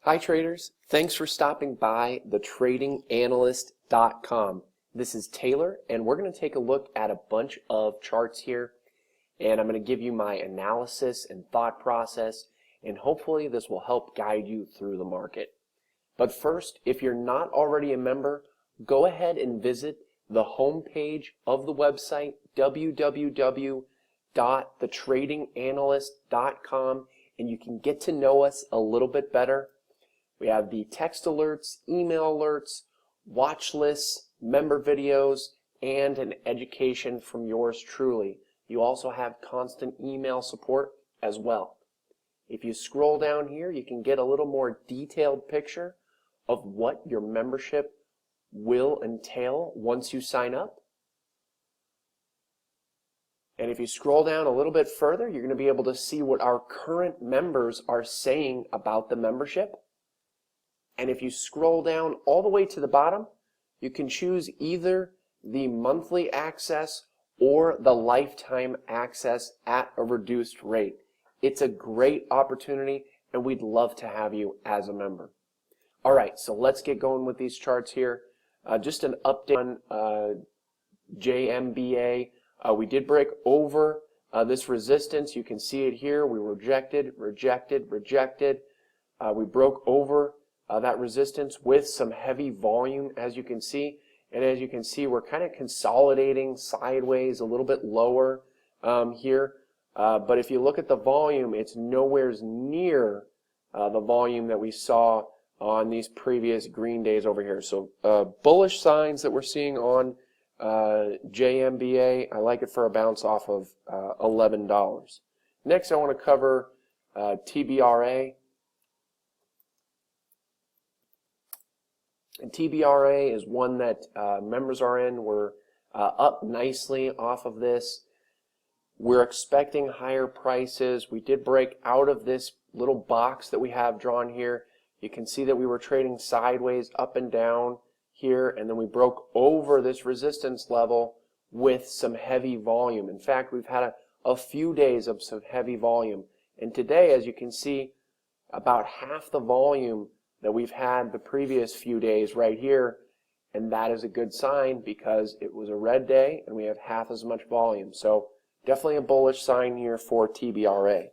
Hi traders, thanks for stopping by thetradinganalyst.com. This is Taylor and we're going to take a look at a bunch of charts here, and I'm going to give you my analysis and thought process, and hopefully this will help guide you through the market. But first, if you're not already a member, go ahead and visit the home page of the website www.thetradinganalyst.com, and you can get to know us a little bit better. We have the text alerts, email alerts, watch lists, member videos, and an education from yours truly. You also have constant email support as well. If you scroll down here, you can get a little more detailed picture of what your membership will entail once you sign up. And if you scroll down a little bit further, you're going to be able to see what our current members are saying about the membership. And if you scroll down all the way to the bottom, you can choose either the monthly access or the lifetime access at a reduced rate. It's a great opportunity and we'd love to have you as a member. Alright, so let's get going with these charts here. Just an update on JMBA. We did break over this resistance. You can see it here. We rejected. We broke over that resistance with some heavy volume, as you can see. And as you can see, we're kind of consolidating sideways a little bit lower here. But if you look at the volume, it's nowhere near the volume that we saw on these previous green days over here. So bullish signs that we're seeing on JMBA. I like it for a bounce off of $11. Next, I want to cover TBRA. And TBRA is one that members are in. We're up nicely off of this. We're expecting higher prices. We did break out of this little box that we have drawn here. You can see that we were trading sideways up and down here, and then we broke over this resistance level with some heavy volume. In fact, we've had a few days of some heavy volume. And today, as you can see, about half the volume that we've had the previous few days right here, and that is a good sign because it was a red day and we have half as much volume. So definitely a bullish sign here for TBRA.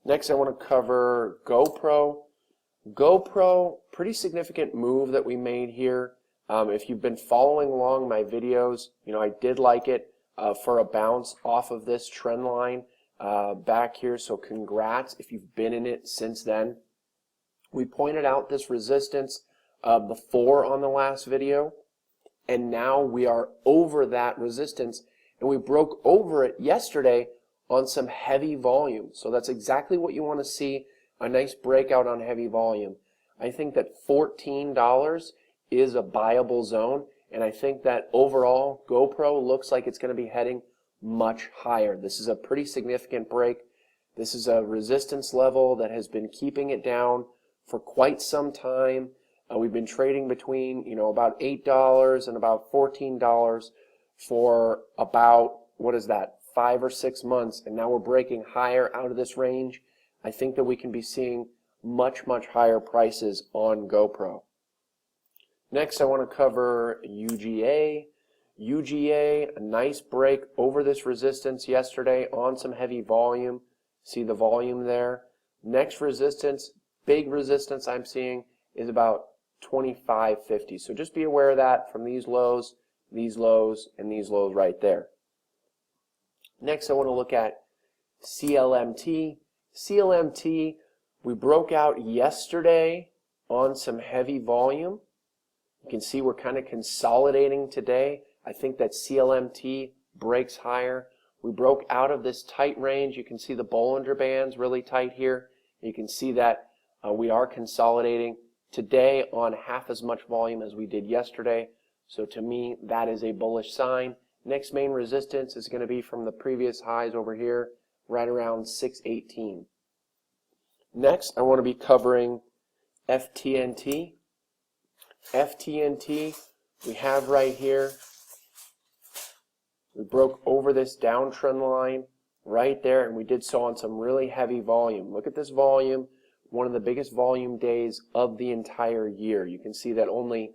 Next, I want to cover GoPro. GoPro, pretty significant move that we made here. If you've been following along my videos, you know I did like it for a bounce off of this trend line back here. So congrats if you've been in it since then. We pointed out this resistance before on the last video, and now we are over that resistance, and we broke over it yesterday on some heavy volume. So that's exactly what you want to see, a nice breakout on heavy volume. I think that $14 is a buyable zone, and I think that overall GoPro looks like it's going to be heading much higher. This is a pretty significant break. This is a resistance level that has been keeping it down for quite some time. We've been trading between about $8 and about $14 for about, what is that, 5 or 6 months, and now we're breaking higher out of this range. I think that we can be seeing much higher prices on GoPro. Next, I want to cover UGA. UGA, a nice break over this resistance yesterday on some heavy volume. See the volume there. Next resistance, big resistance I'm seeing, is about 25.50. So just be aware of that from these lows, and these lows right there. Next, I want to look at CLMT. CLMT, we broke out yesterday on some heavy volume. You can see we're kind of consolidating today. I think that CLMT breaks higher. We broke out of this tight range. You can see the Bollinger Band's really tight here. You can see that we are consolidating today on half as much volume as we did yesterday. So to me, that is a bullish sign. Next main resistance is going to be from the previous highs over here, right around 618. Next, I want to be covering FTNT. FTNT, we have right here, we broke over this downtrend line right there, and we did so on some really heavy volume. Look at this volume. one of the biggest volume days of the entire year. You can see that only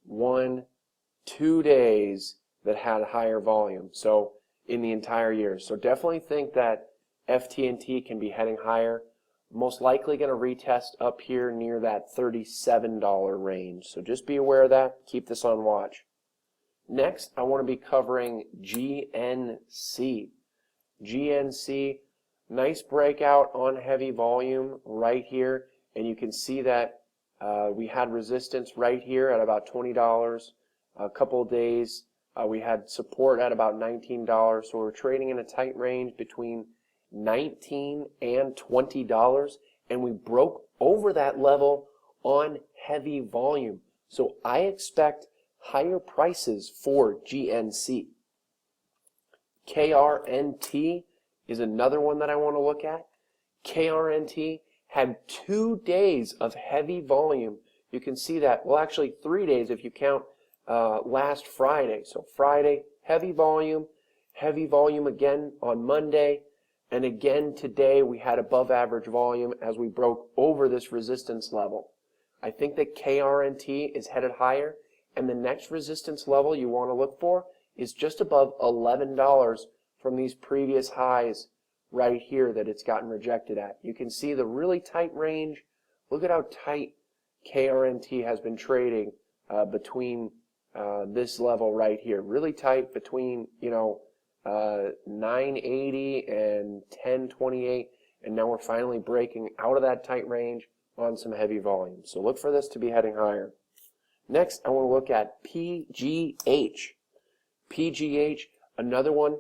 2 days that had higher volume so in the entire year. So definitely think that FTNT can be heading higher. Most likely going to retest up here near that $37 range. So just be aware of that. Keep this on watch. Next, I want to be covering GNC. GNC, nice breakout on heavy volume right here. And you can see that we had resistance right here at about $20. A couple of days, we had support at about $19. So we're trading in a tight range between $19 and $20, and we broke over that level on heavy volume. So I expect higher prices for GNC. KRNT is another one that I want to look at. KRNT had 2 days of heavy volume. You can see that, well, actually 3 days if you count last Friday. So Friday, heavy volume again on Monday. And again today we had above average volume as we broke over this resistance level. I think that KRNT is headed higher, and the next resistance level you want to look for is just above $11 from these previous highs right here that it's gotten rejected at. You can see the really tight range. Look at how tight KRNT has been trading between this level right here. Really tight between, 980 and 1028, and now we're finally breaking out of that tight range on some heavy volume. So look for this to be heading higher. Next, I want to look at PGH. PGH, another one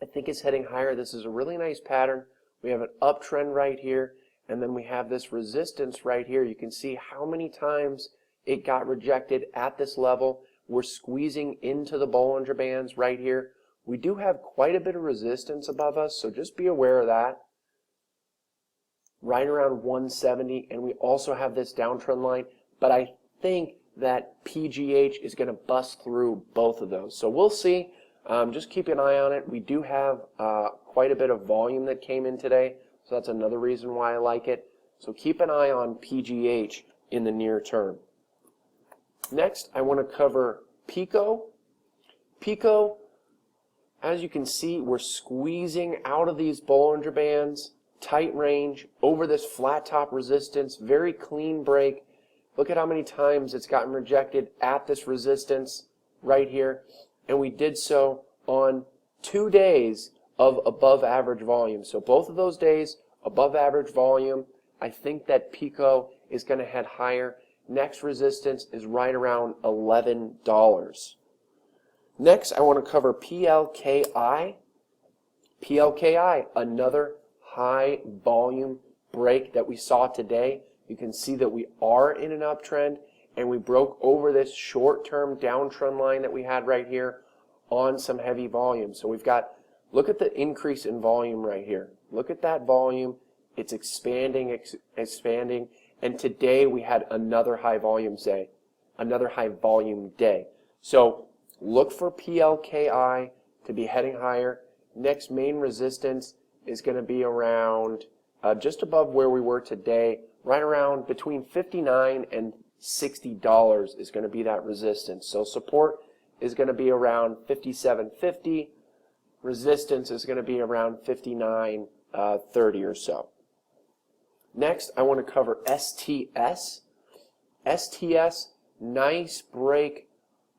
I think is heading higher. This is a really nice pattern. We have an uptrend right here, and then we have this resistance right here. You can see how many times it got rejected at this level. We're squeezing into the Bollinger Bands right here. We do have quite a bit of resistance above us, so just be aware of that. Right around 170, and we also have this downtrend line, but I think that PGH is going to bust through both of those. So we'll see. Just keep an eye on it. We do have quite a bit of volume that came in today, so that's another reason why I like it. So keep an eye on PGH in the near term. Next, I want to cover PICO. PICO, as you can see, we're squeezing out of these Bollinger Bands, tight range, over this flat top resistance, very clean break. Look at how many times it's gotten rejected at this resistance right here, and we did so on 2 days of above average volume. So both of those days, above average volume. I think that PICO is going to head higher. Next resistance is right around $11. Next, I want to cover PLKI. PLKI, another high volume break that we saw today. You can see that we are in an uptrend, and we broke over this short-term downtrend line that we had right here on some heavy volume. So we've got, look at the increase in volume right here. Look at that volume. It's expanding, expanding. And today we had another high volume day. So look for PLKI to be heading higher. Next main resistance is going to be around just above where we were today, right around between $59 and $60 is going to be that resistance. So support is going to be around $57.50. Resistance is going to be around $59.30 or so. Next, I want to cover STS. STS, nice break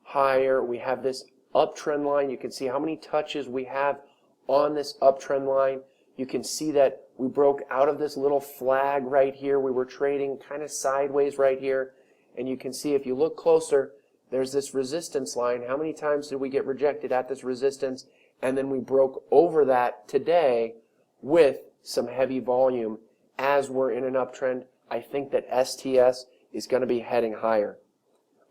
higher. We have this uptrend line. You can see how many touches we have on this uptrend line. You can see that we broke out of this little flag right here. We were trading kind of sideways right here. And you can see if you look closer, there's this resistance line. How many times did we get rejected at this resistance? And then we broke over that today with some heavy volume. As we're in an uptrend, I think that STS is going to be heading higher.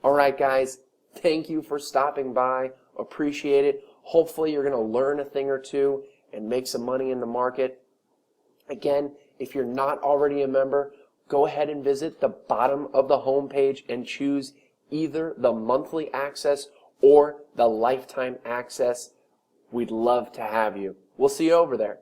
All right, guys, thank you for stopping by. Appreciate it. Hopefully you're going to learn a thing or two and make some money in the market. Again, if you're not already a member, go ahead and visit the bottom of the home page and choose either the monthly access or the lifetime access. We'd love to have you. We'll see you over there.